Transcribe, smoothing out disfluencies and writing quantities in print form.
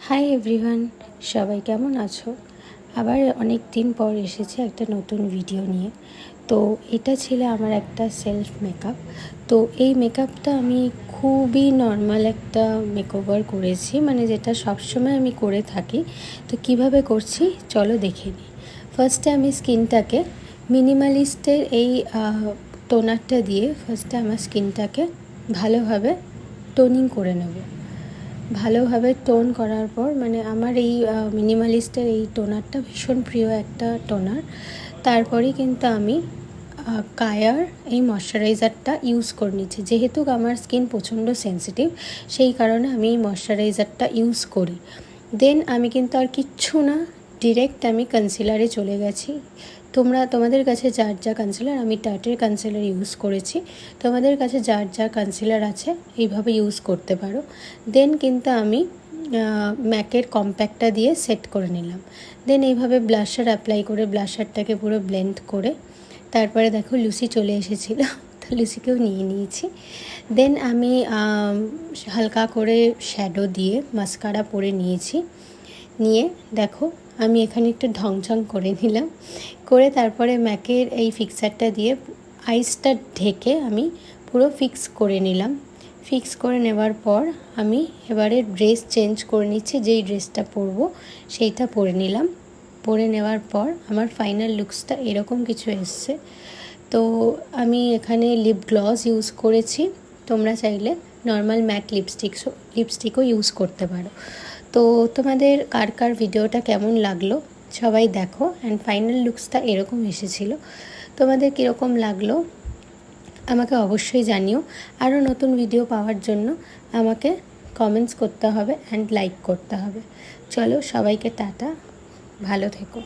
Hi everyone, সবাই কেমন আছো? আবার অনেক দিন পর এসেছে একটা নতুন ভিডিও নিয়ে। তো এটা ছিল আমার একটা সেলফ মেকআপ। তো এই মেকআপটা আমি খুবই নর্মাল একটা মেকওভার করেছি, মানে যেটা সবসময় আমি করে থাকি। তো কিভাবে করছি চলো দেখে নিই। ফার্স্টে আমি স্কিনটাকে মিনিমালিস্টের এই টোনারটা দিয়ে ফার্স্টে আমার স্কিনটাকে ভালোভাবে টোনিং করে নেব। ভালোভাবে টোন করার পর মানে আমার এই মিনিমালিস্টের এই টোনারটা ভীষণ প্রিয় একটা টোনার। তারপরে কিন্তু আমি কায়ার এই ময়শ্চারাইজারটা ইউজ করে নিচ্ছি। যেহেতু আমার স্কিন প্রচণ্ড সেন্সিটিভ, সেই কারণে আমি এই ময়শ্চারাইজারটা ইউজ করি। দেন আমি কিন্তু আর কিচ্ছু না, ডিরেক্ট আমি কনসিলারে চলে গেছি। তোমাদের কাছে যার যা কনসিলার, আমি টাটের কনসিলার ইউজ করেছি, তোমাদের কাছে যার যা কনসিলার আছে এইভাবে ইউজ করতে পারো। দেন কিন্তু আমি ম্যাকের কম্প্যাক্টটা দিয়ে সেট করে নিলাম। দেন এইভাবে ব্লাশার অ্যাপ্লাই করে ব্লাশারটাকে পুরো ব্লেন্ড করে তারপরে দেখো লুসি চলে এসেছিল, তো লুসিকেও নিয়ে নিয়েছি। দেন আমি হালকা করে শ্যাডো দিয়ে মাস্কারা পরে নিয়েছি। নিয়ে দেখো আমি এখানে একটু ঢংচং করে নিলাম, করে তারপরে ম্যাকের এই ফিক্সারটা দিয়ে আইসটা ঢেকে আমি পুরো ফিক্স করে নিলাম। ফিক্স করে নেওয়ার পর আমি এবারে ড্রেস চেঞ্জ করে নিচ্ছি, যেই ড্রেসটা পরবো সেইটা পরে নিলাম। পরে নেওয়ার পর আমার ফাইনাল লুকসটা এরকম কিছু এসছে। তো আমি এখানে লিপ গ্লস ইউজ করেছি, তোমরা চাইলে নর্মাল ম্যাট লিপস্টিকও ইউজ করতে পারো। তো তোমাদের কার কার ভিডিওটা কেমন লাগলো সবাই দেখো। অ্যান্ড ফাইনাল লুকসটা এরকম এসেছিল। তোমাদের কীরকম লাগলো আমাকে অবশ্যই জানিও। আরও নতুন ভিডিও পাওয়ার জন্য আমাকে কমেন্টস করতে হবে অ্যান্ড লাইক করতে হবে। চলো সবাইকে টাটা, ভালো থেকো।